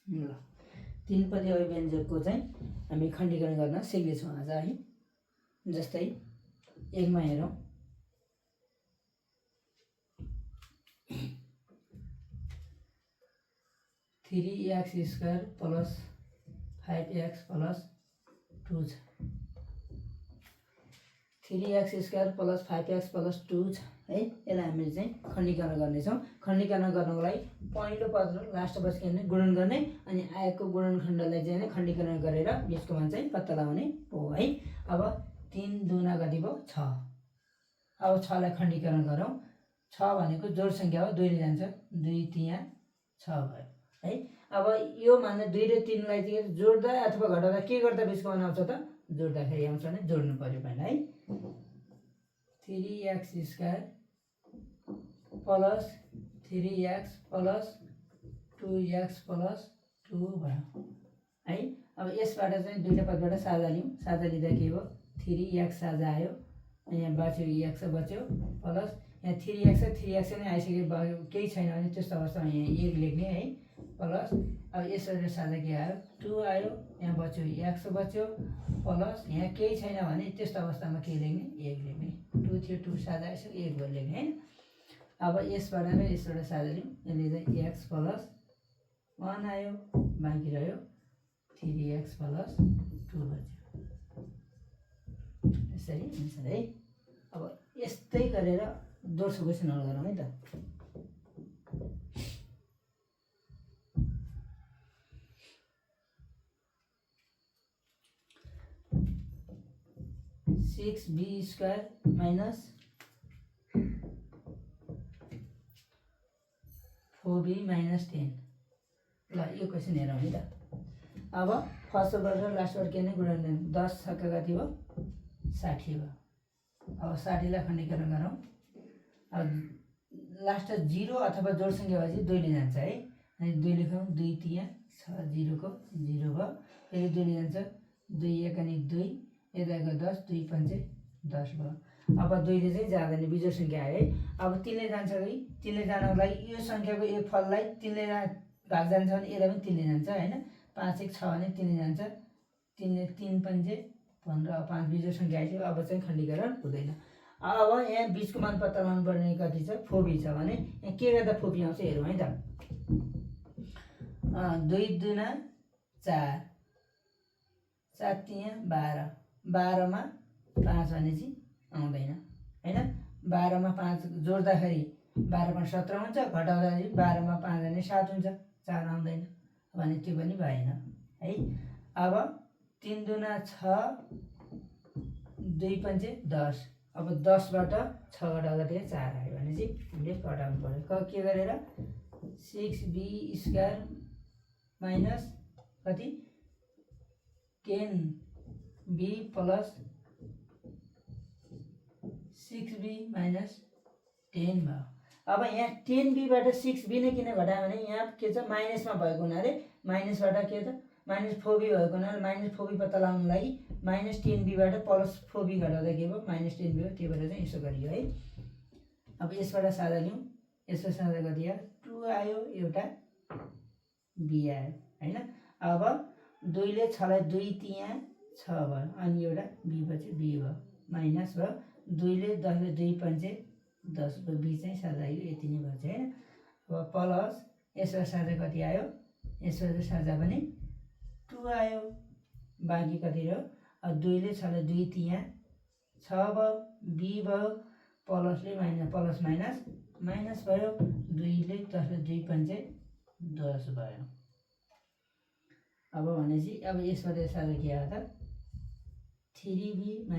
ल तीन पदी अभिव्यञ्जकको चाहिँ हामी खण्डीकरण गर्न सिक्नेछौँ आज है। जस्तै एकमा हेरौँ, 3x² + 5x + 2 छ। 3x² + 5x + 2 छ है। यसलाई हामीले चाहिँ खण्डीकरण गर्नेछौँ। खण्डीकरण गर्नको लागि पहिलो पद र लास्ट पद के गर्ने, गुणन गर्ने, अनि आएको गुणनखण्डलाई चाहिँ खण्डीकरण गरेर बिचको मान चाहिँ पत्ता लगाउने हो है। अब 3 दूना कति भयो, 6। अब 6 लाई खण्डीकरण गरौँ। 6 भनेको जोड संख्या हो, 2 ले जान्छ, 2 3 6 भयो है। अब यो मान 2 र 3 लाई चाहिँ जोड्दा अथवा घटाउँदा के गर्दा बिचको मान आउँछ त, जोड्दाखेरि आउँछ भने जोड्नु पर्यो पहिला है। 3x² + 3x + 2x + 2 भयो है। अब यसबाट चाहिँ दुईटा पदबाट साझा लिउँ। साझा लिँदा के भयो, 3x साझा आयो, यहाँ बच्यो x बच्यो, प्लस यहाँ 3x 3x नै आइसक्यो, केही छैन भने त्यस्तो अवस्थामा यहाँ 1 लेख्ने है। प्लस अब यसरी साझा के आयो, 2 आयो, यहाँ बच्यो x बच्यो, प्लस यहाँ केही छैन भने त्यस्तो अवस्थामा के लेख्ने, 1 लेख्ने। 2 थियो, 2 साझा आइसक्यो, 1 भयो लेख्ने हैन। अब यसबाट र यसबाट साझा लिउँ। यसले चाहिँ x + 1 आयो, बाँकी रह्यो 3x + 2 बच्यो। यसरी आन्सर है। अब यस्तै गरेर दोस्रो क्वेसन हल गरौँ है त। (6b² - 4b - 10). ल यो क्वेसन हेरौँ है त। अब फर्स्ट वर्ड र लास्ट वर्ड के नै गुणन, 10 6 कति भयो, 60 भयो। अब 60 लाई खण्डीकरण गरौँ। अब लास्ट 0 अथवा जोड संख्या भएपछि 2 ले जान्छ है। अनि 2 लेखौँ, 2 3 6, 0 को 0 भयो, फेरि 2 ले जान्छ, 2 1 अनि 2, यताको 10, 2 5 10 भयो। अब 2 ले चाहिँ जाँदैन, बिजोड संख्या आयो है। अब 3 ले जान्छ कि, 3 ले जानको लागि यो संख्याको एक फललाई 3 ले भाग जान्छ भने यसलाई पनि 3 ले जान्छ हैन। 5 1 6 भने 3 ले जान्छ, 3 ले 3 5 15, 5 बिजोड संख्या आइसक्यो। अब चाहिँ खण्डीकरण हुँदैन। अब यहाँ बिचको मान पत्ता लगाउनु पर्ने कति छ, 4b छ भने यहाँ के गर्दा 4b आउँछ हेरौँ है त। 2 दूना 4, 7 3 12, 12 मा 5 भनेपछि आउँदैन हैन। 12 मा 5 जोड्दाखेरि 12 मा 17 हुन्छ, घटाउँदाखेरि 12 मा 5 भने 7 हुन्छ, 4 आउँदैन भने त्यो पनि भएन है। अब 3 दूना 6, 2 5 10। अब 10 बाट 6 घटाउँदाखेरि 4 आयो भने चाहिँ हामीले घटाउनु पर्यो। के गरेर 6b² - कति 10b + 6b - 10 भयो। अब यहाँ 10b बाट 6b नै किन घटायो भने यहाँ के छ, माइनसमा भएको हुनाले माइनसबाट के त -4b भएको हुनाले -4b पत्ता लगाउनको लागि -10b बाट +4b घटाउँदा के भयो, -10b भयो। त्यो भएर चाहिँ यसो गरियो है। अब यसबाट साझा लिउँ। यसबाट साझा कति आयो, 2 आयो, एउटा b आयो हैन। अब 2 ले 6 लाई 2 3 6 भयो, अनि एउटा b बच्यो, b भयो, माइनस भयो। 2 ले 10 ले 2 5 10 भयो, b चाहिँ साझा आयो, यति नै भन्छ हैन। अब प्लस यसबाट साझा कति आयो, यसबाट साझा पनि 2 आयो, बाँकी कति रह्यो। अब 2 ले 6 लाई 2 3 6 भयो, b भयो, प्लसले माइनस, प्लस माइनस माइनस भयो। 2 ले 10 ले 2 5 10 भयो। अब भनेपछि अब यसबाट साझा के आयो त, 3b -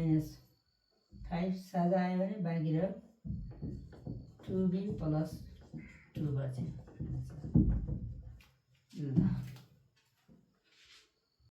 5 साझा आयो भने बाँकी रह्यो 2b + 2 बच्यो।